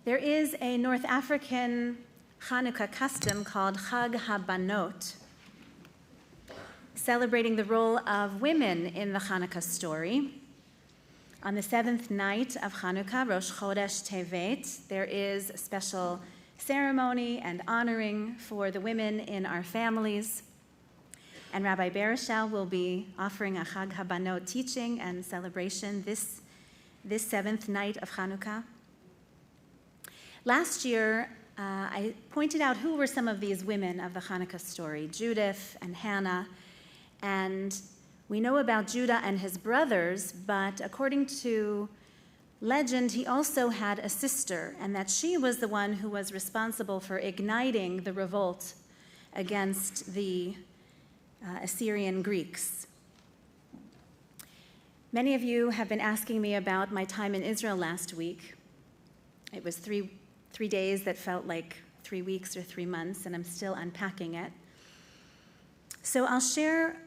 There is a North African Hanukkah custom called Chag HaBanot, celebrating the role of women in the Hanukkah story. On the seventh night of Hanukkah, Rosh Chodesh Tevet, there is a special ceremony and honoring for the women in our families. And Rabbi Bereshel will be offering a Chag HaBanot teaching and celebration this seventh night of Hanukkah. Last year, I pointed out who were some of these women of the Hanukkah story, Judith and Hannah. And we know about Judah and his brothers, but according to legend, he also had a sister, and that she was the one who was responsible for igniting the revolt against the Assyrian Greeks. Many of you have been asking me about my time in Israel last week. It was three days that felt like 3 weeks or 3 months, and I'm still unpacking it. So I'll share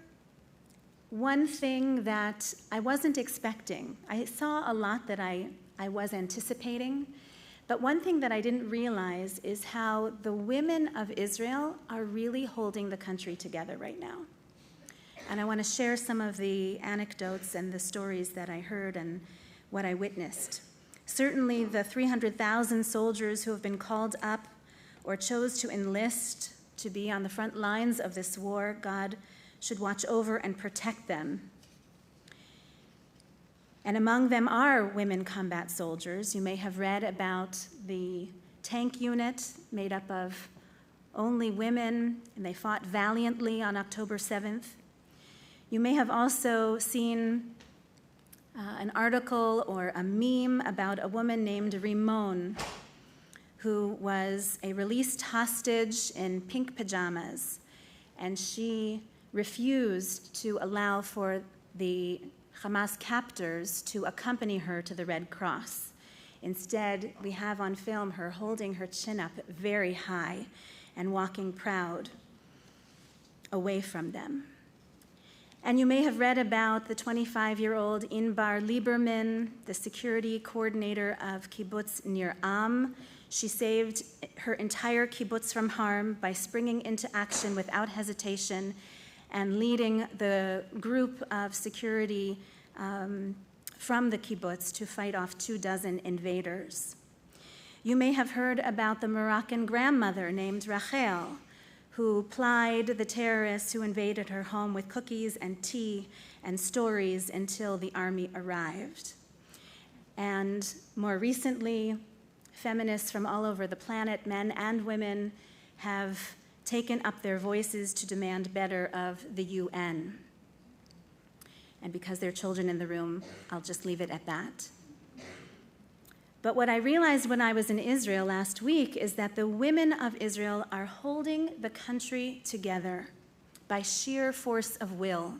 one thing that I wasn't expecting. I saw a lot that I was anticipating, but one thing that I didn't realize is how the women of Israel are really holding the country together right now. And I want to share some of the anecdotes and the stories that I heard and what I witnessed. Certainly the 300,000 soldiers who have been called up or chose to enlist to be on the front lines of this war, God should watch over and protect them. And among them are women combat soldiers. You may have read about the tank unit made up of only women, and they fought valiantly on October 7th. You may have also seen an article or a meme about a woman named Rimon, who was a released hostage in pink pajamas, and she refused to allow for the Hamas captors to accompany her to the Red Cross. Instead, we have on film her holding her chin up very high and walking proud away from them. And you may have read about the 25-year-old Inbar Lieberman, the security coordinator of kibbutz Nir Am. She saved her entire kibbutz from harm by springing into action without hesitation and leading the group of security from the kibbutz to fight off 24 invaders. You may have heard about the Moroccan grandmother named Rachel, who plied the terrorists who invaded her home with cookies and tea and stories until the army arrived. And more recently, feminists from all over the planet, men and women, have taken up their voices to demand better of the UN. And because there are children in the room, I'll just leave it at that. But what I realized when I was in Israel last week is that the women of Israel are holding the country together by sheer force of will.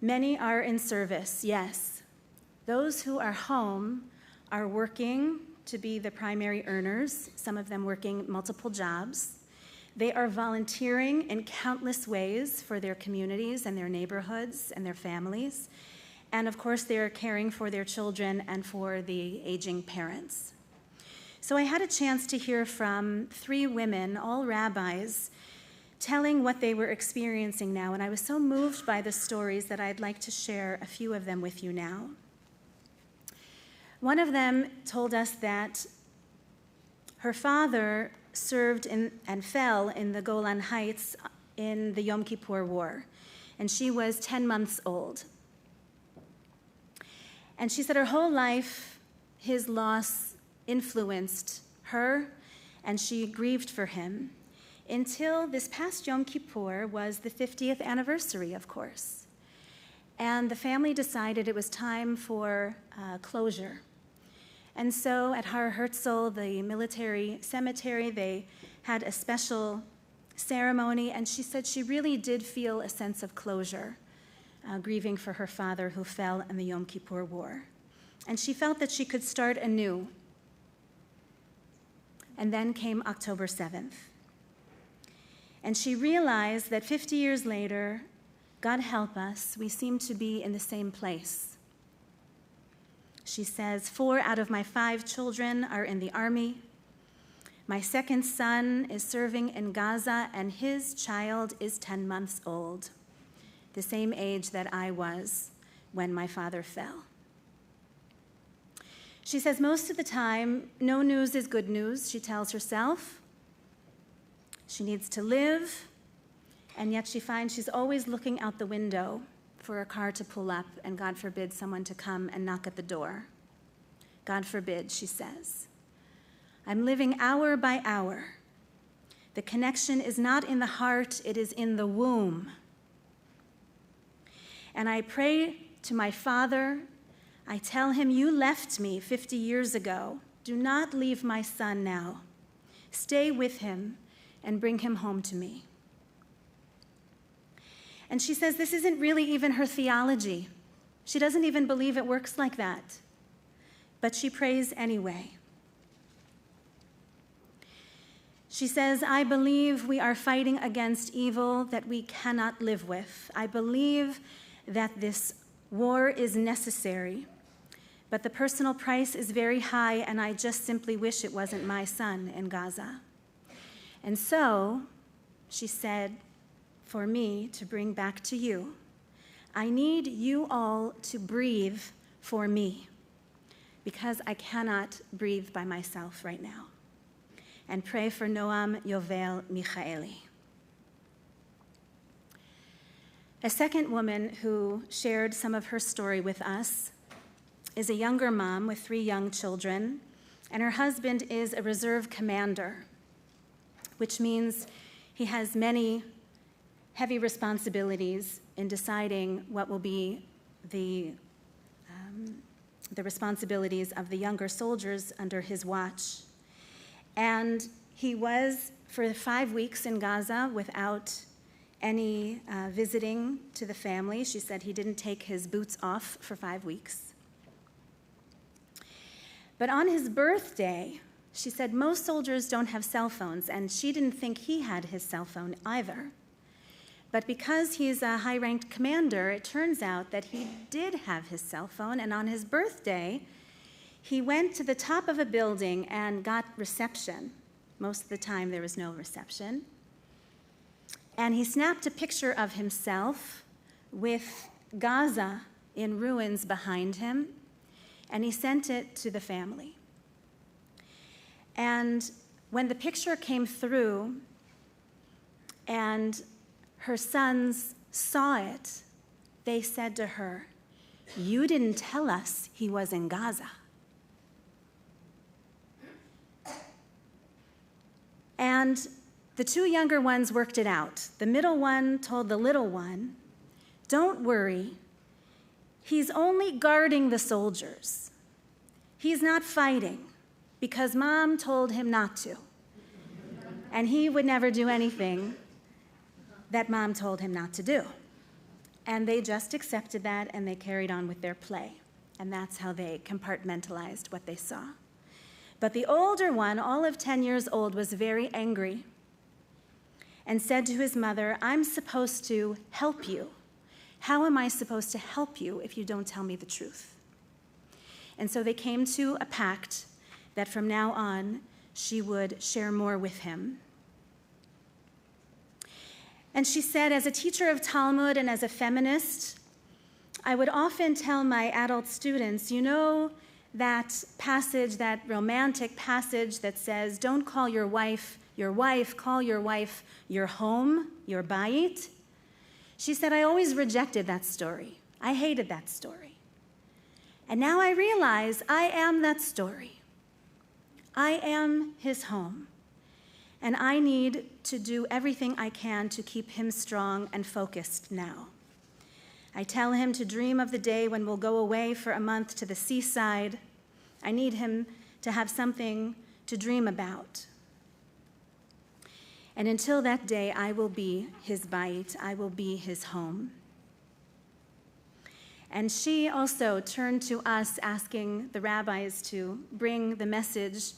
Many are in service, yes. Those who are home are working to be the primary earners, some of them working multiple jobs. They are volunteering in countless ways for their communities and their neighborhoods and their families. And of course, they're caring for their children and for the aging parents. So I had a chance to hear from 3 women, all rabbis, telling what they were experiencing now. And I was so moved by the stories that I'd like to share a few of them with you now. One of them told us that her father served and fell in the Golan Heights in the Yom Kippur War, and she was 10 months old. And she said her whole life, his loss influenced her, and she grieved for him until this past Yom Kippur was the 50th anniversary, of course. And the family decided it was time for closure. And so at Har Herzl, the military cemetery, they had a special ceremony, and she said she really did feel a sense of closure, grieving for her father who fell in the Yom Kippur War. And she felt that she could start anew. And then came October 7th. And she realized that 50 years later, God help us, we seem to be in the same place. She says, 4 out of my 5 children are in the army. My second son is serving in Gaza, and his child is 10 months old, the same age that I was when my father fell. She says most of the time, no news is good news, she tells herself. She needs to live, and yet she finds she's always looking out the window for a car to pull up, and God forbid someone to come and knock at the door. God forbid, she says. I'm living hour by hour. The connection is not in the heart, it is in the womb. And I pray to my Father. I tell him, you left me 50 years ago. Do not leave my son now. Stay with him and bring him home to me. And she says this isn't really even her theology. She doesn't even believe it works like that. But she prays anyway. She says, I believe we are fighting against evil that we cannot live with. I believe that this war is necessary, but the personal price is very high, and I just simply wish it wasn't my son in Gaza. And so, she said, for me to bring back to you, I need you all to breathe for me, because I cannot breathe by myself right now. And pray for Noam Yovel Michaeli. A second woman who shared some of her story with us is a younger mom with 3 young children, and her husband is a reserve commander, which means he has many heavy responsibilities in deciding what will be the responsibilities of the younger soldiers under his watch. And he was for 5 weeks in Gaza without any visiting to the family. She said he didn't take his boots off for 5 weeks. But on his birthday, she said most soldiers don't have cell phones, and she didn't think he had his cell phone either. But because he's a high-ranked commander, it turns out that he did have his cell phone, and on his birthday, he went to the top of a building and got reception. Most of the time, there was no reception. And he snapped a picture of himself with Gaza in ruins behind him, and he sent it to the family. And when the picture came through and her sons saw it, they said to her, "You didn't tell us he was in Gaza." And the 2 younger ones worked it out. The middle one told the little one, "Don't worry, he's only guarding the soldiers. He's not fighting because Mom told him not to. And he would never do anything that Mom told him not to do." And they just accepted that, and they carried on with their play. And that's how they compartmentalized what they saw. But the older one, all of 10 years old, was very angry and said to his mother, "I'm supposed to help you. How am I supposed to help you if you don't tell me the truth?" And so they came to a pact that from now on, she would share more with him. And she said, as a teacher of Talmud and as a feminist, I would often tell my adult students, you know that passage, that romantic passage that says, don't call your wife, call your wife your home, your bayit? She said, I always rejected that story. I hated that story. And now I realize I am that story. I am his home. And I need to do everything I can to keep him strong and focused now. I tell him to dream of the day when we'll go away for a month to the seaside. I need him to have something to dream about. And until that day, I will be his bayit. I will be his home. And she also turned to us, asking the rabbis to bring the message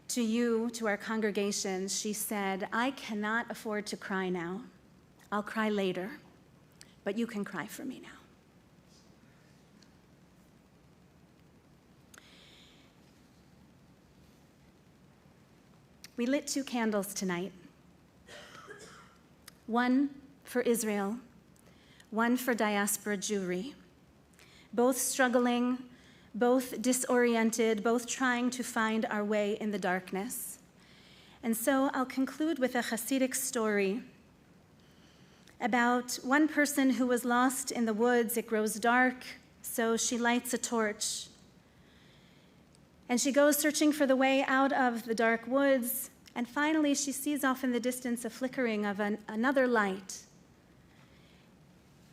to you, to our congregation. She said, I cannot afford to cry now. I'll cry later, but you can cry for me now. We lit 2 candles tonight. One for Israel, one for diaspora Jewry. Both struggling, both disoriented, both trying to find our way in the darkness. And so I'll conclude with a Hasidic story about one person who was lost in the woods. It grows dark, so she lights a torch. And she goes searching for the way out of the dark woods, and finally she sees off in the distance a flickering of another light.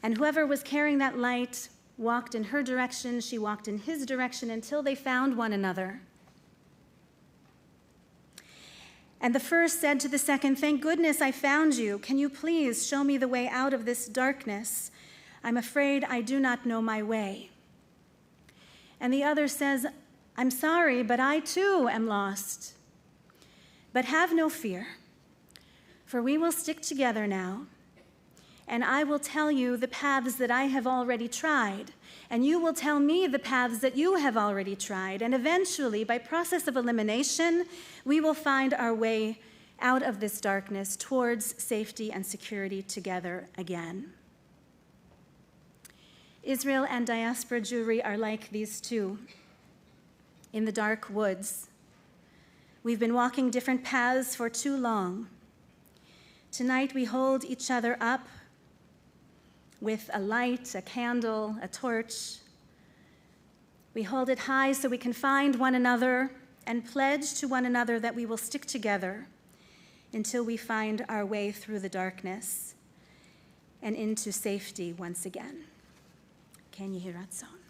And whoever was carrying that light walked in her direction, she walked in his direction until they found one another. And the first said to the second, "Thank goodness I found you. Can you please show me the way out of this darkness? I'm afraid I do not know my way." And the other says, "I'm sorry, but I too am lost. But have no fear, for we will stick together now, and I will tell you the paths that I have already tried, and you will tell me the paths that you have already tried, and eventually, by process of elimination, we will find our way out of this darkness towards safety and security together again." Israel and diaspora Jewry are like these two in the dark woods. We've been walking different paths for too long. Tonight we hold each other up with a light, a candle, a torch. We hold it high so we can find one another and pledge to one another that we will stick together until we find our way through the darkness and into safety once again. Ken Yehi Ratzon.